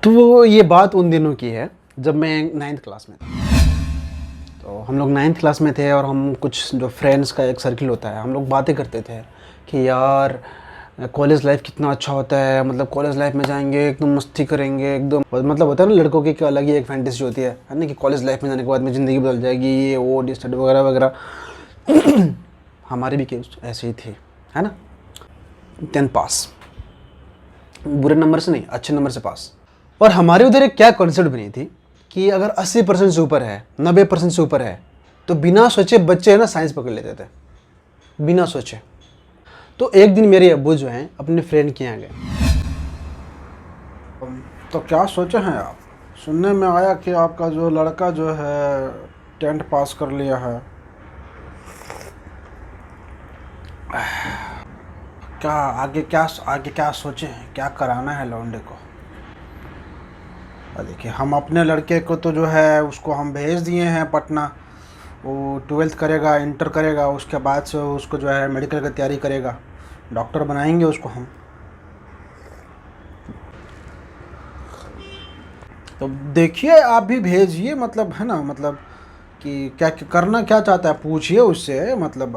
तो ये बात उन दिनों की है जब मैं 9th क्लास में था। तो हम लोग 9th क्लास में थे और हम कुछ जो फ्रेंड्स का एक सर्किल होता है, हम लोग बातें करते थे कि यार कॉलेज लाइफ कितना अच्छा होता है, मतलब कॉलेज लाइफ में जाएंगे एकदम मस्ती करेंगे एकदम, मतलब होता है ना लड़कों की अलग ही एक फैंटेसी होती है ना, कि कॉलेज लाइफ में जाने के बाद में ज़िंदगी बदल जाएगी, ये वो डिस्टर्ब वगैरह वगैरह। हमारी भी केस ऐसे ही थी, है ना। 10th पास, बुरे नंबर से नहीं, अच्छे नंबर से पास। और हमारे उधर एक क्या कॉन्सेप्ट बनी थी कि अगर 80% से ऊपर है, 90% से ऊपर है, तो बिना सोचे बच्चे है ना साइंस पकड़ लेते थे, बिना सोचे। तो एक दिन मेरे अब्बू जो हैं अपने फ्रेंड के यहाँ गए। तो क्या सोचे हैं आप? सुनने में आया कि आपका जो लड़का जो है 10th पास कर लिया है। क्या आगे क्या सोचे हैं, क्या कराना है लौंडे को? देखिए, हम अपने लड़के को तो जो है उसको हम भेज दिए हैं पटना। वो 12th करेगा, इंटर करेगा, उसके बाद से उसको जो है मेडिकल की तैयारी करेगा, डॉक्टर बनाएंगे उसको हम। तो देखिए, आप भी भेजिए, मतलब है ना, मतलब कि क्या करना क्या चाहता है पूछिए उससे, मतलब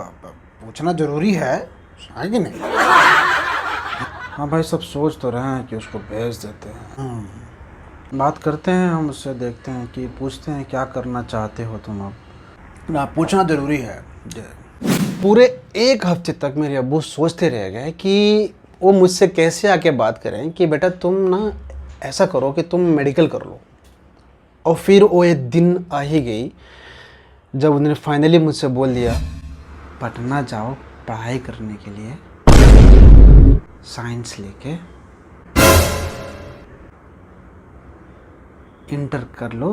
पूछना ज़रूरी है कि नहीं? हाँ भाई, सब सोच तो रहे हैं कि उसको भेज देते हैं। बात करते हैं हम उससे, देखते हैं कि पूछते हैं क्या करना चाहते हो तुम अब। ना, पूछना ज़रूरी है। पूरे एक हफ्ते तक मेरे अब्बू सोचते रह गए कि वो मुझसे कैसे आके बात करें कि बेटा तुम ना ऐसा करो कि तुम मेडिकल कर लो। और फिर वो एक दिन आ ही गई जब उन्होंने फाइनली मुझसे बोल दिया, पटना जाओ पढ़ाई करने के लिए, साइंस लेके इंटर कर लो,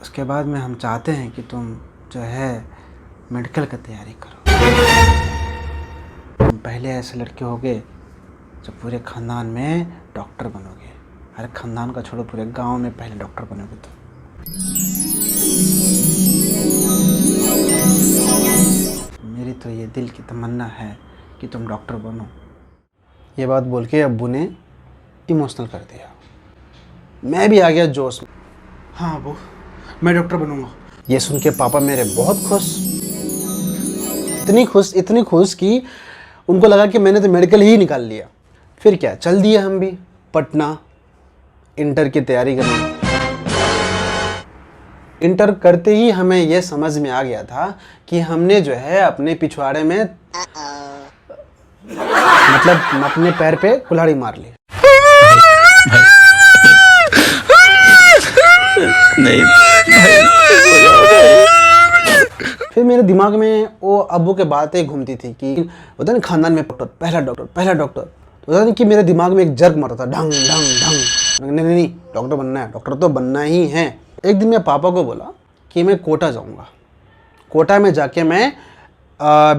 उसके बाद में हम चाहते हैं कि तुम जो है मेडिकल का तैयारी करो। तुम पहले ऐसे लड़के होगे जो पूरे ख़ानदान में डॉक्टर बनोगे। अरे ख़ानदान का छोड़ो, पूरे गांव में पहले डॉक्टर बनोगे तुम। मेरी तो ये दिल की तमन्ना है कि तुम डॉक्टर बनो। ये बात बोल के अब्बू ने इमोशनल कर दिया। मैं भी आ गया जोश में। हाँ अबू, मैं डॉक्टर बनूंगा। ये सुन के पापा मेरे बहुत खुश, इतनी खुश कि उनको लगा कि मैंने तो मेडिकल ही निकाल लिया। फिर क्या, चल दिए हम भी पटना इंटर की तैयारी करने। इंटर करते ही हमें यह समझ में आ गया था कि हमने जो है अपने पिछवाड़े में मतलब अपने पैर पे कुल्हाड़ी मार ली। नहीं फिर मेरे दिमाग में वो अब्बू के बातें घूमती थी कि होता नहीं खानदान में डॉक्टर, पहला डॉक्टर। तो होता नहीं कि मेरे दिमाग में एक जर्क मारता था, ढंग ढंग ढंग। नहीं, डॉक्टर बनना है, डॉक्टर तो बनना ही है। एक दिन मैं पापा को बोला कि मैं कोटा जाऊंगा, कोटा में जाके मैं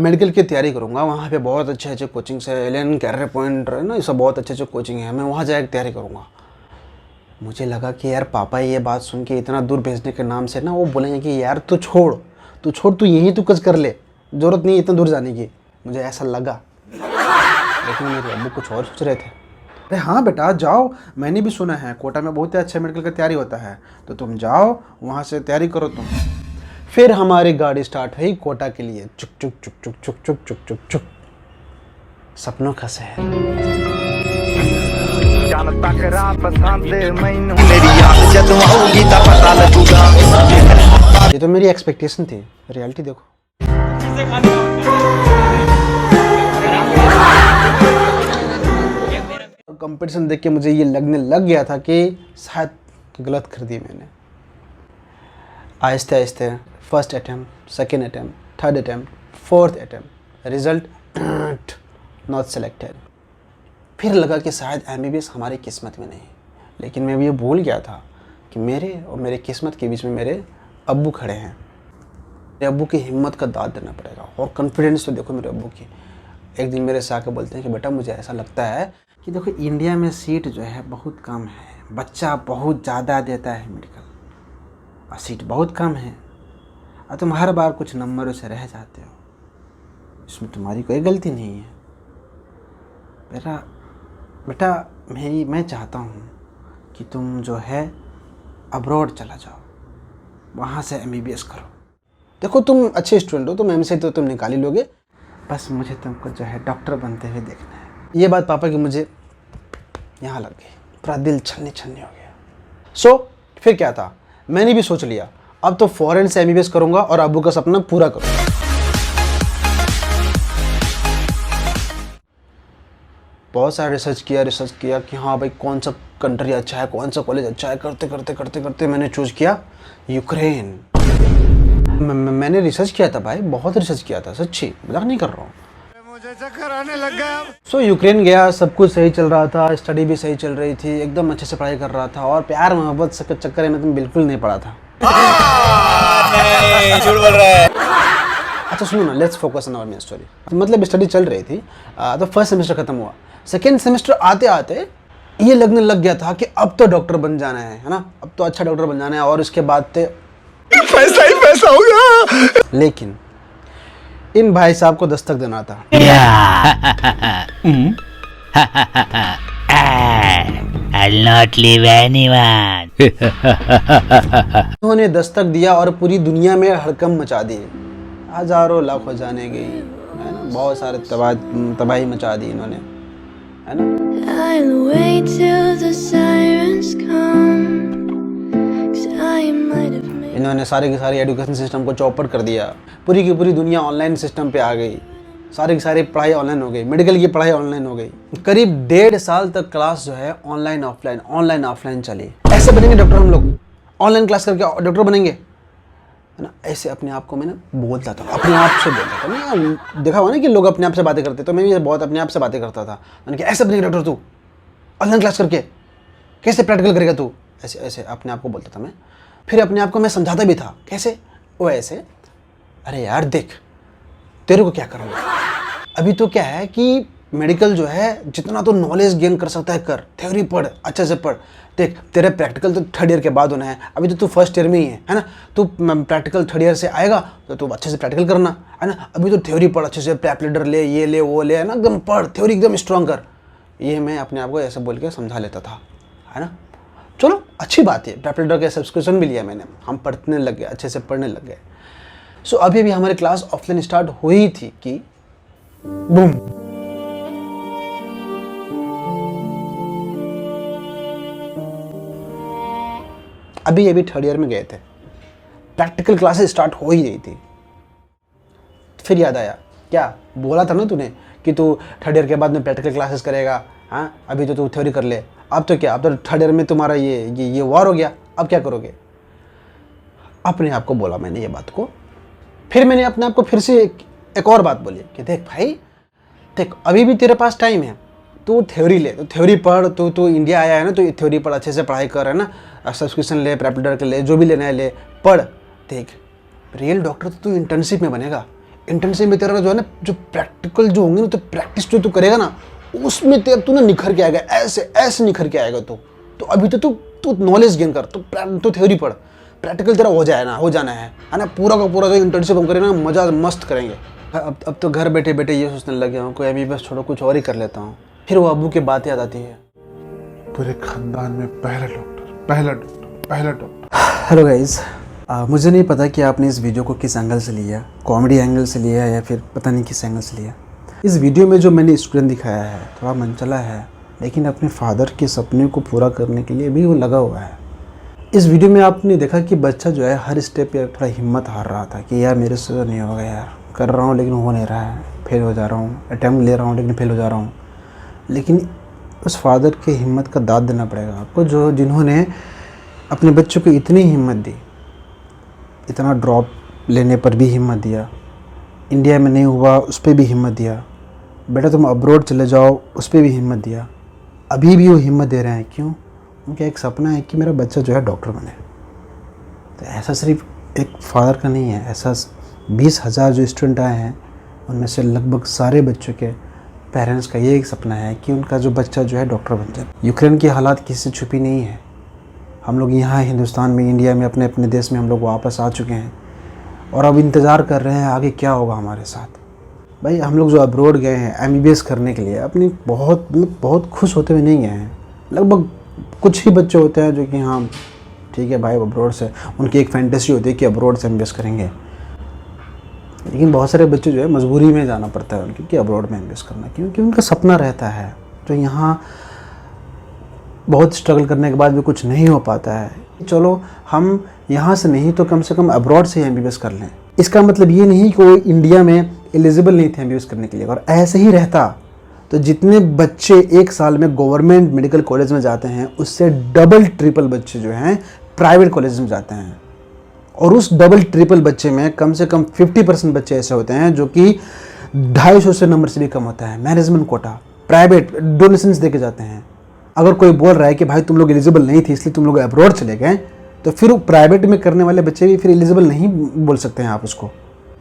मेडिकल की तैयारी करूंगा। वहाँ पे बहुत अच्छे अच्छे कोचिंग्स है, एलियन कैरियर पॉइंट है ना, ये सब बहुत अच्छे अच्छे कोचिंग है, मैं वहाँ जाकर तैयारी करूँगा। मुझे लगा कि यार पापा ये बात सुन के इतना दूर भेजने के नाम से ना वो बोलेंगे कि यार तू छोड़, तू यहीं तू कुछ कर ले, ज़रूरत नहीं इतना दूर जाने की। मुझे ऐसा लगा, लेकिन मेरे अब्बू कुछ और सोच रहे थे। अरे हाँ बेटा, जाओ, मैंने भी सुना है कोटा में बहुत ही अच्छा मेडिकल का तैयारी होता है, तो तुम जाओ वहाँ से तैयारी करो तुम। फिर हमारी गाड़ी स्टार्ट हुई कोटा के लिए, चुक चुक चुक चुक चुक चुक चुक चुक चुक। सपनों का शहर। ये तो मेरी एक्सपेक्टेशन थी, रियलिटी देखो। कंपटीशन देख के मुझे ये लगने लग गया था कि शायद गलत कर दी मैंने। आहिस्ते आहिस्ते first attempt, second attempt, third attempt, fourth attempt, result not selected. फिर लगा कि शायद MBBS हमारी किस्मत में नहीं। लेकिन मैं ये भूल गया था कि मेरे और मेरे किस्मत के बीच में मेरे अब्बू खड़े हैं। मेरे अब्बू की हिम्मत का दाद देना पड़ेगा, और कॉन्फिडेंस तो देखो मेरे अब्बू की। एक दिन मेरे से आके बोलते हैं कि बेटा मुझे ऐसा लगता है कि देखो इंडिया में सीट जो है बहुत कम है, बच्चा बहुत ज़्यादा देता है मेडिकल, और सीट बहुत कम है, और तुम हर बार कुछ नंबरों से रह जाते हो। इसमें तुम्हारी कोई गलती नहीं है। बेटा बेटा मैं चाहता हूँ कि तुम जो है अब्रॉड चला जाओ, वहाँ से MBBS करो। देखो तुम अच्छे स्टूडेंट हो, तुम एमसीए तो तुम निकाल ही लोगे, बस मुझे तुमको जो है डॉक्टर बनते हुए देखना है। ये बात पापा की मुझे यहाँ लग गई, पूरा दिल छलनी छलनी हो गया। सो फिर क्या था, मैंने भी सोच लिया अब तो फॉरेन से MBBS करूँगा और अब्बू का सपना पूरा करूँगा। बहुत सारा रिसर्च किया कि हाँ भाई कौन सा कंट्री अच्छा है, कौन सा कॉलेज अच्छा है। करते मैंने चूज़ किया यूक्रेन। मैंने रिसर्च किया था भाई, बहुत रिसर्च किया था, सच्ची मजाक नहीं कर रहा हूँ। मुझे चक्कर आने लग गया। सो यूक्रेन गया, सब कुछ सही चल रहा था, स्टडी भी सही चल रही थी, एकदम अच्छे से पढ़ाई कर रहा था और प्यार मोहब्बत के चक्कर में तुम बिल्कुल नहीं पड़ा था। नहीं, झूठ बोल रहा है। अच्छा सुनो ना, let's focus on our main story. मतलब स्टडी चल रही थी, तो फर्स्ट सेमेस्टर खत्म हुआ। सेकेंड सेमेस्टर आते आते ये लगने लग गया था कि अब तो डॉक्टर बन जाना है ना, अब तो अच्छा डॉक्टर बन जाना है। और उसके बाद पैसा ही पैसा होगा। लेकिन इन भाई साहब को दस्तक देना था। I'll not leave anyone. उन्होंने दस्तक दिया और पूरी दुनिया में हड़कंप मचा दी, हजारों लाखों जाने गई है ना, बहुत सारे तबाही मचा दी इन्होंने, है ना। I'll wait till the sirens come, 'cause I might have made... इन्होंने सारे के सारे एजुकेशन सिस्टम को चौपट कर दिया, पूरी की पूरी दुनिया ऑनलाइन सिस्टम पे आ गई, सारी की सारी पढ़ाई ऑनलाइन हो गई, मेडिकल की पढ़ाई ऑनलाइन हो गई। करीब 1.5 साल तक क्लास जो है ऑनलाइन ऑफलाइन चली। ऐसे बनेंगे डॉक्टर हम लोग, ऑनलाइन क्लास करके डॉक्टर बनेंगे, है ना। ऐसे अपने आप को मैंने बोलता था, अपने आप से बोलता था। मैं देखा हुआ ना कि लोग अपने आप से बातें करते, तो मैं भी बहुत अपने आप से बातें करता था। मैंने कहा ऐसे बनेंगे डॉक्टर तू, ऑनलाइन क्लास करके कैसे प्रैक्टिकल करेगा तू, ऐसे ऐसे अपने आप को बोलता था मैं। फिर अपने आप को मैं समझाता भी था, कैसे, वो ऐसे, अरे यार देख तेरे को क्या करना है, अभी तो क्या है कि मेडिकल जो है जितना तो नॉलेज गेन कर सकता है कर, थ्योरी पढ़, अच्छे से पढ़। देख तेरे प्रैक्टिकल तो 3rd ईयर के बाद होना है, अभी तो तू 1st ईयर में ही है ना। तू प्रैक्टिकल 3rd ईयर से आएगा तो तू अच्छे से प्रैक्टिकल करना, है ना। अभी तो थ्योरी पढ़ अच्छे से, पैप लीडर ले, ये ले वो ले, है ना, एकदम पढ़, थ्योरी एकदम स्ट्रॉन्ग कर। ये मैं अपने आप को ऐसे बोल के समझा लेता था, है ना। चलो अच्छी बात है, पैप लीडर का सब्सक्रिप्शन भी लिया मैंने, हम पढ़ने लग गए, अच्छे से पढ़ने लग गए। सो अभी भी हमारी क्लास ऑफलाइन स्टार्ट हुई थी कि बूम, अभी 3rd ईयर में गए थे, प्रैक्टिकल क्लासेस स्टार्ट हो ही रही थी। फिर याद आया, क्या बोला था ना तूने कि तू 3rd ईयर के बाद में प्रैक्टिकल क्लासेस करेगा, हाँ अभी तो तू थ्योरी कर ले। अब तो क्या, अब तो 3rd ईयर में तुम्हारा ये वार हो गया, अब क्या करोगे। अपने आप को बोला मैंने ये बात को। फिर मैंने अपने आप को फिर से एक और बात बोली कि देख भाई, देख अभी भी तेरे पास टाइम है, तू थ्योरी ले, तो थ्योरी पढ़, तू इंडिया आया है ना, तो थ्योरी पढ़, अच्छे से पढ़ाई कर, है ना, सब्सक्रिप्शन ले, प्रैक्टिकल के ले, जो भी लेना है ले, पढ़। देख रियल डॉक्टर तो तू इंटर्नशिप में बनेगा, इंटर्नशिप में तेरा जो है ना, जो प्रैक्टिकल जो होंगे ना, तो प्रैक्टिस जो तू करेगा ना, उसमें तू ना निखर के आएगा, ऐसे निखर के आएगा तू। तो अभी तो तू नॉलेज गेन कर, तू थ्योरी पढ़, प्रैक्टिकल तेरा हो जाना है ना। पूरा का पूरा जो इंटर्नशिप हम करेंगे ना, मजा मस्त करेंगे। अब तो घर बैठे बैठे ये सोचने लग गया हूँ, कोई अभी बस छोड़ो कुछ और ही कर लेता हूँ। फिर वो अब्बू की बात याद आती है, पूरे खानदान में पहला डॉक्टर। हेलो गाइस, मुझे नहीं पता कि आपने इस वीडियो को किस एंगल से लिया, कॉमेडी एंगल से लिया या फिर पता नहीं किस एंगल से लिया। इस वीडियो में जो मैंने स्टूडेंट दिखाया है थोड़ा मनचला है, लेकिन अपने फादर के सपने को पूरा करने के लिए भी वो लगा हुआ है। इस वीडियो में आपने देखा कि बच्चा जो है हर स्टेप पे थोड़ा हिम्मत हार रहा था कि यार मेरे से तो नहीं होगा यार, कर रहा हूँ लेकिन हो नहीं रहा है, फेल हो जा रहा हूँ, अटैम्प्ट ले रहा हूँ लेकिन फेल हो जा रहा हूँ। लेकिन उस फादर की हिम्मत का दाद देना पड़ेगा आपको, जिन्होंने अपने बच्चों को इतनी हिम्मत दी, इतना ड्रॉप लेने पर भी हिम्मत दिया, इंडिया में नहीं हुआ उस पर भी हिम्मत दिया, बेटा तुम अब्रॉड चले जाओ उस पर भी हिम्मत दिया। अभी भी वो हिम्मत दे रहे हैं, क्यों? उनका एक सपना है कि मेरा बच्चा जो है डॉक्टर बने। तो ऐसा सिर्फ एक फादर का नहीं है, ऐसा 20,000 जो स्टूडेंट आए हैं उनमें से लगभग सारे बच्चों के पेरेंट्स का ये एक सपना है कि उनका जो बच्चा जो है डॉक्टर बन जाए। यूक्रेन की हालात किसी से छुपी नहीं है। हम लोग यहाँ हिंदुस्तान में, इंडिया में, अपने अपने देश में हम लोग वापस आ चुके हैं और अब इंतज़ार कर रहे हैं आगे क्या होगा हमारे साथ। भाई हम लोग जो अब्रॉड गए हैं MBBS करने के लिए अपनी बहुत खुश होते हुए नहीं गए हैं। लगभग कुछ ही बच्चे होते हैं जो कि हाँ ठीक है भाई अब्रॉड से, उनकी एक फैंटेसी होती है कि अब्रॉड से MBBS करेंगे। लेकिन बहुत सारे बच्चे जो है मजबूरी में जाना पड़ता है उनकी कि अब्रॉड में MBBS करना, क्योंकि उनका सपना रहता है। तो यहाँ बहुत स्ट्रगल करने के बाद भी कुछ नहीं हो पाता है। चलो हम यहाँ से नहीं तो कम से कम अब्रॉड से ही MBBS कर लें। इसका मतलब ये नहीं कि वो इंडिया में एलिजिबल नहीं थे MBBS करने के लिए। और ऐसे ही रहता तो जितने बच्चे एक साल में गवर्नमेंट मेडिकल कॉलेज में जाते हैं उससे डबल ट्रिपल बच्चे जो हैं प्राइवेट कॉलेज में जाते हैं। और उस डबल ट्रिपल बच्चे में कम से कम 50% बच्चे ऐसे होते हैं जो कि 250 से नंबर से भी कम होता है। मैनेजमेंट कोटा, प्राइवेट डोनेशंस दे के जाते हैं। अगर कोई बोल रहा है कि भाई तुम लोग एलिजिबल नहीं थे इसलिए तुम लोग अब्रॉड चले गए, तो फिर प्राइवेट में करने वाले बच्चे भी फिर एलिजिबल नहीं बोल सकते हैं आप उसको।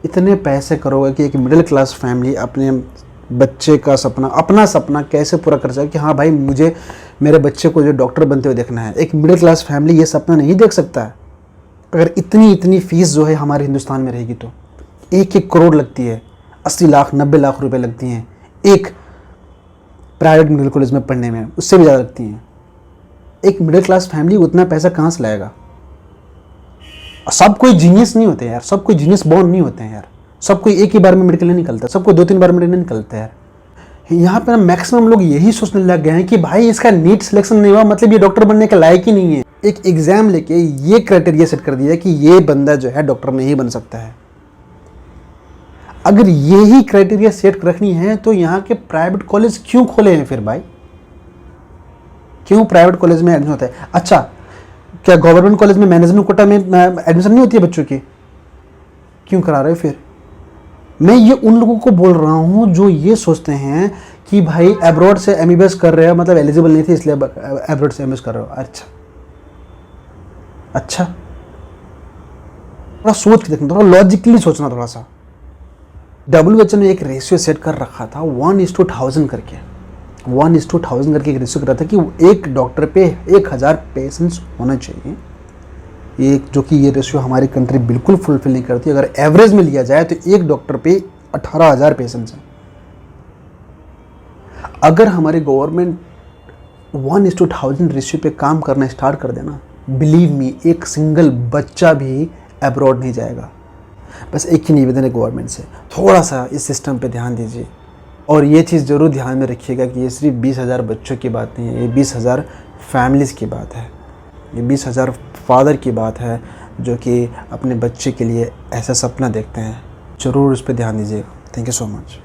इतने पैसे करोगे कि एक मिडिल क्लास फैमिली अपने बच्चे का सपना, अपना सपना कैसे पूरा कर सके कि हाँ भाई मुझे मेरे बच्चे को जो डॉक्टर बनते हुए देखना है। एक मिडिल क्लास फैमिली ये सपना नहीं देख सकता है। अगर इतनी फीस जो है हमारे हिंदुस्तान में रहेगी तो 1-1 करोड़ लगती है, 80 लाख 90 लाख रुपए लगती हैं एक प्राइवेट मेडिकल कॉलेज में पढ़ने में, उससे भी ज़्यादा लगती हैं। एक मिडिल क्लास फैमिली उतना पैसा कहाँ से लाएगा? सब कोई जीनियस नहीं होते यार, सब कोई जीनियस बॉर्न नहीं होते हैं यार। सब कोई एक ही बार में मेडिकल नहीं निकलता, सब कोई 2-3 बार मेडिकल नहीं निकलता यार। यहाँ पे ना मैक्सिमम लोग यही सोचने लग गए हैं कि भाई इसका नीट सिलेक्शन नहीं हुआ मतलब ये डॉक्टर बनने के लायक ही नहीं है। एक एग्जाम लेके ये क्राइटेरिया सेट कर दिया कि ये बंदा जो है डॉक्टर नहीं बन सकता है। अगर यही क्राइटेरिया सेट रखनी है तो यहाँ के प्राइवेट कॉलेज क्यों खोले हैं फिर भाई? क्यों प्राइवेट कॉलेज में एडमिशन होता है? अच्छा, क्या गवर्नमेंट कॉलेज में मैनेजमेंट कोटा में एडमिशन नहीं होती है बच्चों की? क्यों करा रहे हो फिर? मैं ये उन लोगों को बोल रहा हूँ जो ये सोचते हैं कि भाई अब्रॉड से MBBS कर रहे हो मतलब एलिजिबल नहीं थे इसलिए अब्रॉड से MBBS कर रहे हो। अच्छा थोड़ा सोच के देखना, थोड़ा लॉजिकली सोचना थोड़ा सा। WHO ने एक रेशियो सेट कर रखा था 1:1000 करके, 1:1000 करके एक रेशियो कर रहा था कि एक डॉक्टर पे 1000 पेशेंट्स होना चाहिए। एक जो कि ये रेशियो हमारी कंट्री बिल्कुल फुलफिल नहीं करती। अगर एवरेज में लिया जाए तो एक डॉक्टर पे 18,000 पेशेंट्स हैं। अगर हमारी गवर्नमेंट 1:1000 रेशियो पे काम करना स्टार्ट कर देना, बिलीव मी एक सिंगल बच्चा भी अब्रॉड नहीं जाएगा। बस एक ही निवेदन है गवर्नमेंट से, थोड़ा सा इस सिस्टम पे ध्यान दीजिए। और ये चीज़ ज़रूर ध्यान में रखिएगा कि ये सिर्फ 20,000 बच्चों की बात नहीं है, ये 20,000 फैमिलीज़ की बात है, ये 20,000 फादर की बात है जो कि अपने बच्चे के लिए ऐसा सपना देखते हैं। ज़रूर उस पर ध्यान दीजिएगा। Thank you so much.